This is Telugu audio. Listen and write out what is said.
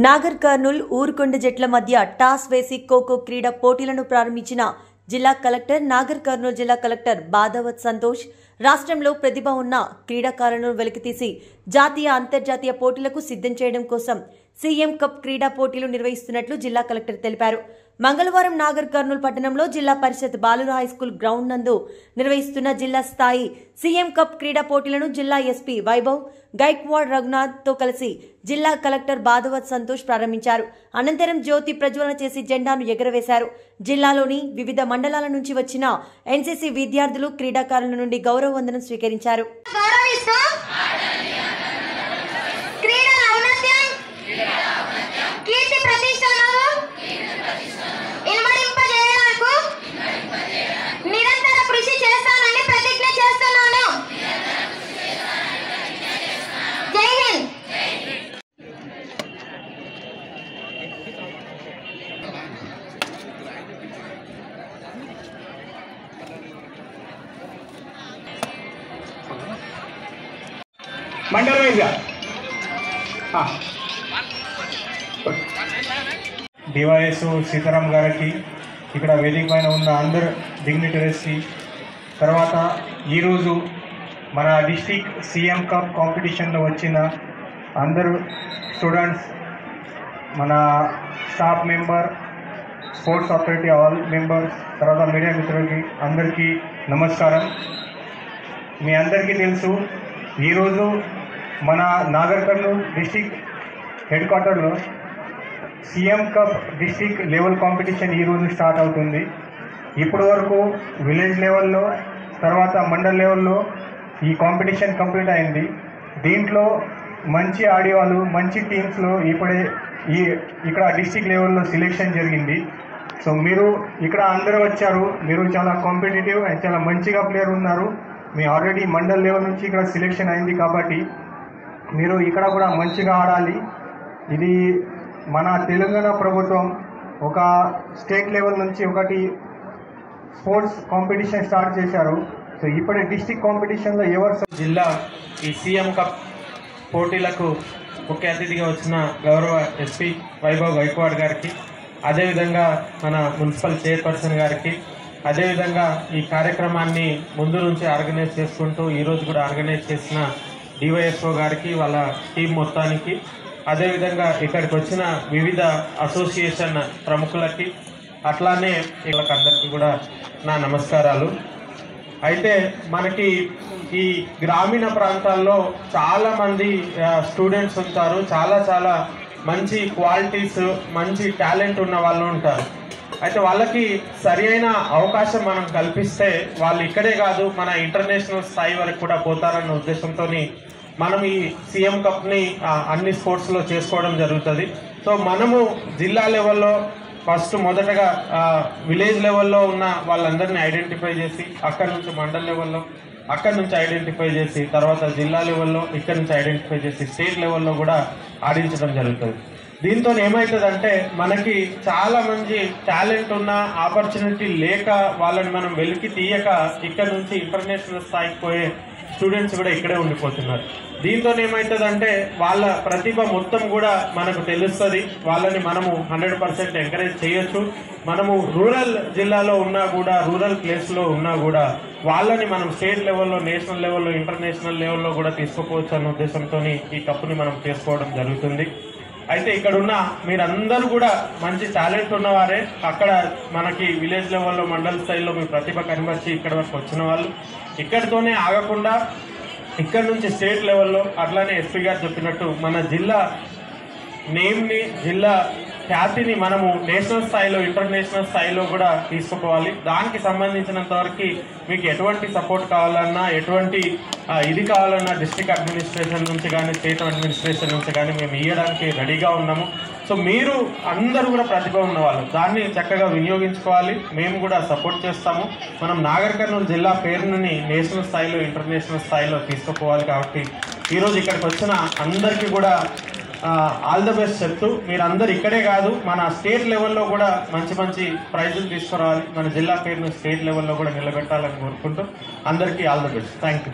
నాగర్ కర్నూల్ ఊరుకొండ జట్ల మధ్య టాస్ వేసి ఖోఖో క్రీడా పోటీలను ప్రారంభించిన జిల్లా కలెక్టర్ నాగర్ కర్నూల్ జిల్లా కలెక్టర్ బాదావత్ సంతోష్ రాష్ట్రంలో ప్రతిభ ఉన్న క్రీడాకారులను వెలికితీసి జాతీయ అంతర్జాతీయ పోటీలకు సిద్ధం చేయడం కోసం సీఎం కప్ క్రీడా పోటీలు నిర్వహిస్తున్నట్లు జిల్లా కలెక్టర్ తెలిపారు. మంగళవారం నాగర్ కర్నూల్ పట్టణంలో జిల్లా పరిషత్ బాలుర హైస్కూల్ గ్రౌండ్ నందు నిర్వహిస్తున్న జిల్లా స్థాయి సీఎం కప్ క్రీడా పోటీలను జిల్లా ఎస్పీ వైభవ్ గైక్వాడ్ రఘునాథ్ తో కలిసి జిల్లా కలెక్టర్ బాదావత్ సంతోష్ ప్రారంభించారు. అనంతరం జ్యోతి ప్రజ్వలన చేసి జెండాను ఎగురవేశారు. జిల్లాలోని వివిధ మండలాల నుంచి వచ్చిన ఎన్సీసీ విద్యార్థులు క్రీడాకారుల నుండి గౌరవ వందనం స్వీకరించారు. మండల వైజ్గా డివైఎస్ సీతారాం గారికి, ఇక్కడ వేదిక పైన ఉన్న అందరు డిగ్నిటరీస్కి, తర్వాత ఈరోజు మన డిస్టిక్ సీఎం కప్ కాంపిటీషన్లో వచ్చిన అందరు స్టూడెంట్స్, మన staff member, sports authority all members, తర్వాత మీడియా మిత్రులకి అందరికీ నమస్కారం. మీ అందరికీ తెలుసు, ఈరోజు మన నాగర్ కర్నూల్ డిస్టిక్ హెడ్ క్వార్టర్లో CM cup district level competition ఈరోజు స్టార్ట్ అవుతుంది. ఇప్పటి వరకు విలేజ్ లెవెల్లో, తర్వాత మండల్ లెవెల్లో ఈ కాంపిటీషన్ కంప్లీట్ అయింది. దీంట్లో మంచి ఆడేవాళ్ళు, మంచి టీమ్స్లో ఇక్కడ డిస్టిక్ లెవెల్లో సెలెక్షన్ జరిగింది. సో మీరు ఇక్కడ అందరూ వచ్చారు, మీరు చాలా కాంపిటేటివ్ అండ్ చాలా మంచిగా ప్లేయర్ ఉన్నారు. మీ ఆల్రెడీ మండల్ లెవెల్ నుంచి ఇక్కడ సెలెక్షన్ అయింది కాబట్టి మీరు ఇక్కడ కూడా మంచిగా ఆడాలి. ఇది మన తెలంగాణ ప్రభుత్వం ఒక స్టేట్ లెవెల్ నుంచి ఒకటి స్పోర్ట్స్ కాంపిటీషన్ స్టార్ట్ చేశారు. సో ఇప్పుడే డిస్టిక్ కాంపిటీషన్లో జిల్లా ఈ సీఎం కప్ పోటీలకు ముఖ్య అతిథిగా వచ్చిన గౌరవ ఎస్పీ వైభవ్ గైక్వాడ్ గారికి, అదేవిధంగా మన మున్సిపల్ చైర్పర్సన్ గారికి, అదేవిధంగా ఈ కార్యక్రమాన్ని ముందు నుంచి ఆర్గనైజ్ చేసుకుంటూ ఈరోజు కూడా ఆర్గనైజ్ చేసిన డివైఎస్ఓ గారికి, వాళ్ళ టీం మొత్తానికి, అదేవిధంగా ఇక్కడికి వచ్చిన వివిధ అసోసియేషన్ ప్రముఖులకి, అట్లానే వీళ్ళకందరికీ కూడా నా నమస్కారాలు. అయితే మనకి ఈ గ్రామీణ ప్రాంతాల్లో చాలామంది స్టూడెంట్స్ ఉంటారు, చాలా మంచి క్వాలిటీస్, మంచి టాలెంట్ ఉన్న వాళ్ళు ఉంటారు. అయితే వాళ్ళకి సరి అయిన అవకాశం మనం కల్పిస్తే వాళ్ళు ఇక్కడే కాదు, మన ఇంటర్నేషనల్ స్థాయి వరకు కూడా పోతారన్న ఉద్దేశంతో మనం ఈ సీఎం కప్ని అన్ని స్పోర్ట్స్లో చేసుకోవడం జరుగుతుంది. సో మనము జిల్లా లెవెల్లో మొదటగా విలేజ్ లెవెల్లో ఉన్న వాళ్ళందరినీ ఐడెంటిఫై చేసి, అక్కడి నుంచి మండల్ లెవెల్లో, అక్కడి నుంచి ఐడెంటిఫై చేసి, తర్వాత జిల్లా లెవెల్లో, ఇక్కడి నుంచి ఐడెంటిఫై చేసి స్టేట్ లెవెల్లో కూడా ఆడించడం జరుగుతుంది. దీంతో ఏమవుతుందంటే మనకి చాలా మంది టాలెంట్ ఉన్న, ఆపర్చునిటీ లేక వాళ్ళని మనం వెలికి తీయక ఇక్కడ నుంచి ఇంటర్నేషనల్ స్థాయికి పోయే స్టూడెంట్స్ కూడా ఇక్కడే ఉండిపోతున్నారు. దీంతో ఏమవుతుందంటే వాళ్ళ ప్రతిభ మొత్తం కూడా మనకు తెలుస్తుంది. వాళ్ళని మనము 100% ఎంకరేజ్ చేయొచ్చు. మనము రూరల్ జిల్లాలో ఉన్నా కూడా, రూరల్ ప్లేస్లో ఉన్నా కూడా వాళ్ళని మనం స్టేట్ లెవెల్లో, నేషనల్ లెవెల్లో, ఇంటర్నేషనల్ లెవెల్లో కూడా తీసుకుపోవచ్చు అన్న ఉద్దేశంతో ఈ కప్పుని మనం చేసుకోవడం జరుగుతుంది. అయితే ఇక్కడున్న మీరందరూ కూడా మంచి టాలెంట్ ఉన్నవారే. అక్కడ మనకి విలేజ్ లెవెల్లో, మండల్ స్థాయిలో మీ ప్రతిభ కనబర్చి ఇక్కడ వరకు వచ్చిన వాళ్ళు ఇక్కడితోనే ఆగకుండా ఇక్కడ నుంచి స్టేట్ లెవెల్లో, అట్లానే ఎస్పీ గారు చెప్పినట్టు మన జిల్లా నేమ్ని, జిల్లా ఖ్యాతిని మనము నేషనల్ స్థాయిలో, ఇంటర్నేషనల్ స్థాయిలో కూడా తీసుకుపోవాలి. దానికి సంబంధించినంత వరకు మీకు ఎటువంటి సపోర్ట్ కావాలన్నా, ఎటువంటి ఇది కావాలన్నా డిస్ట్రిక్ట్ అడ్మినిస్ట్రేషన్ నుంచి కానీ, స్టేట్ అడ్మినిస్ట్రేషన్ నుంచి కానీ మేము ఇవ్వడానికి రెడీగా ఉన్నాము. సో మీరు అందరూ కూడా ప్రతిభ ఉన్నవాళ్ళు, దాన్ని చక్కగా వినియోగించుకోవాలి. మేము కూడా సపోర్ట్ చేస్తాము. మనం నాగర్ కర్నూల్ జిల్లా పేరుని నేషనల్ స్థాయిలో, ఇంటర్నేషనల్ స్థాయిలో తీసుకుపోవాలి. కాబట్టి ఈరోజు ఇక్కడికి వచ్చిన అందరికీ కూడా ఆల్ ద బెస్ట్ చెప్తూ, మీరందరూ ఇక్కడే కాదు మన స్టేట్ లెవెల్లో కూడా మంచి ప్రైజులు తీసుకురావాలి. మన జిల్లా పేరును స్టేట్ లెవెల్లో కూడా నిలబెట్టాలని కోరుకుంటూ అందరికీ all the best. Thank you.